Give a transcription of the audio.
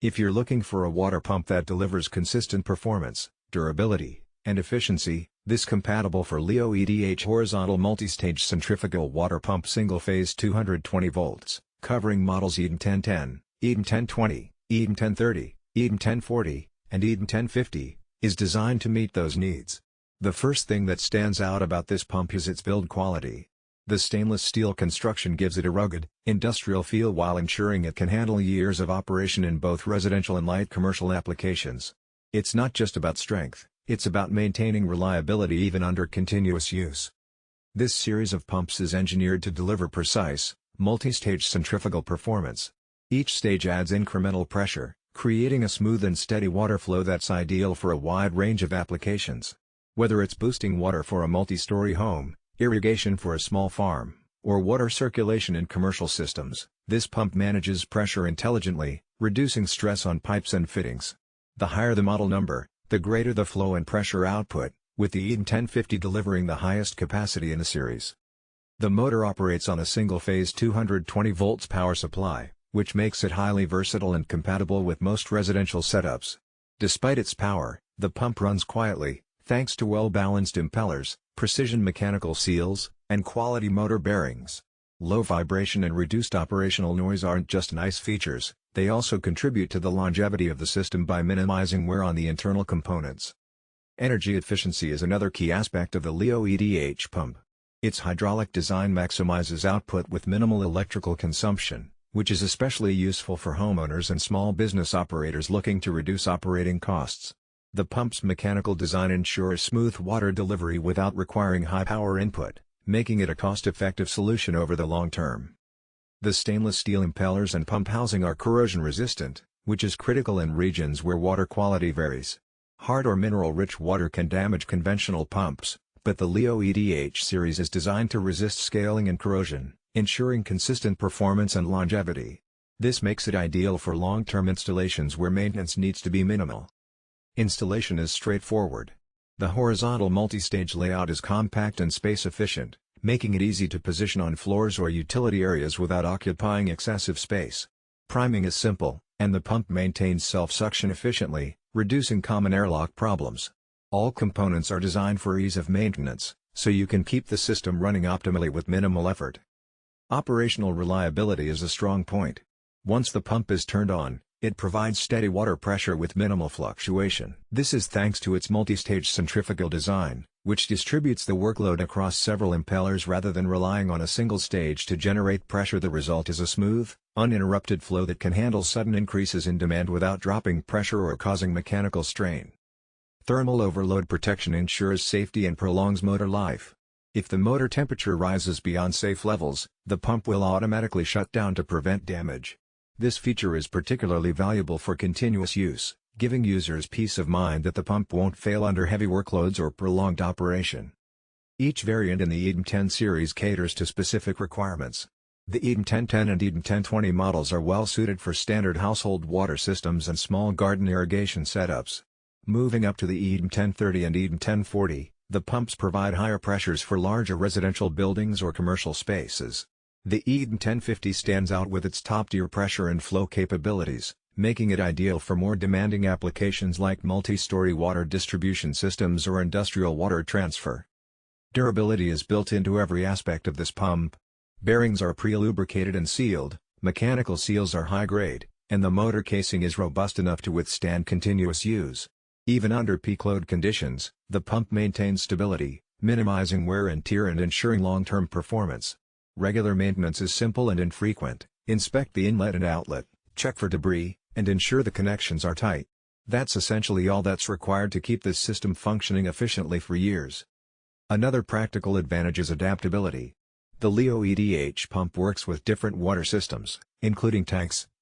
If you're looking for a water pump that delivers consistent performance, durability, and efficiency, this compatible for Leo EDH horizontal multi-stage centrifugal water pump single-phase 220 volts, covering models EDM 1010, EDM 1020, EDM 1030, EDM 1040, and EDM 1050, is designed to meet those needs. The first thing that stands out about this pump is its build quality. The stainless steel construction gives it a rugged, industrial feel while ensuring it can handle years of operation in both residential and light commercial applications. It's not just about strength, it's about maintaining reliability even under continuous use. This series of pumps is engineered to deliver precise, multi-stage centrifugal performance. Each stage adds incremental pressure, creating a smooth and steady water flow that's ideal for a wide range of applications. Whether it's boosting water for a multi-story home, irrigation for a small farm, or water circulation in commercial systems, this pump manages pressure intelligently, reducing stress on pipes and fittings. The higher the model number, the greater the flow and pressure output, with the EDM 1050 delivering the highest capacity in the series. The motor operates on a single-phase 220 volts power supply, which makes it highly versatile and compatible with most residential setups. Despite its power, the pump runs quietly, thanks to well-balanced impellers, precision mechanical seals, and quality motor bearings. Low vibration and reduced operational noise aren't just nice features, they also contribute to the longevity of the system by minimizing wear on the internal components. Energy efficiency is another key aspect of the Leo EDH pump. Its hydraulic design maximizes output with minimal electrical consumption, which is especially useful for homeowners and small business operators looking to reduce operating costs. The pump's mechanical design ensures smooth water delivery without requiring high power input, making it a cost-effective solution over the long term. The stainless steel impellers and pump housing are corrosion-resistant, which is critical in regions where water quality varies. Hard or mineral-rich water can damage conventional pumps, but the Leo EDH series is designed to resist scaling and corrosion, ensuring consistent performance and longevity. This makes it ideal for long-term installations where maintenance needs to be minimal. Installation is straightforward. The horizontal multi-stage layout is compact and space-efficient, making it easy to position on floors or utility areas without occupying excessive space. Priming is simple, and the pump maintains self-suction efficiently, reducing common airlock problems. All components are designed for ease of maintenance, so you can keep the system running optimally with minimal effort. Operational reliability is a strong point. Once the pump is turned on, it provides steady water pressure with minimal fluctuation. This is thanks to its multi-stage centrifugal design, which distributes the workload across several impellers rather than relying on a single stage to generate pressure. The result is a smooth, uninterrupted flow that can handle sudden increases in demand without dropping pressure or causing mechanical strain. Thermal overload protection ensures safety and prolongs motor life. If the motor temperature rises beyond safe levels, the pump will automatically shut down to prevent damage. This feature is particularly valuable for continuous use, giving users peace of mind that the pump won't fail under heavy workloads or prolonged operation. Each variant in the EDM 10 series caters to specific requirements. The EDM 1010 and EDM 1020 models are well suited for standard household water systems and small garden irrigation setups. Moving up to the EDM 1030 and EDM 1040, the pumps provide higher pressures for larger residential buildings or commercial spaces. The EDM 1050 stands out with its top-tier pressure and flow capabilities, making it ideal for more demanding applications like multi-story water distribution systems or industrial water transfer. Durability is built into every aspect of this pump. Bearings are pre-lubricated and sealed, mechanical seals are high-grade, and the motor casing is robust enough to withstand continuous use. Even under peak load conditions, the pump maintains stability, minimizing wear and tear and ensuring long-term performance. Regular maintenance is simple and infrequent. Inspect the inlet and outlet, check for debris, and ensure the connections are tight. That's essentially all that's required to keep this system functioning efficiently for years. Another practical advantage is adaptability. The Leo EDH pump works with different water systems, including tanks,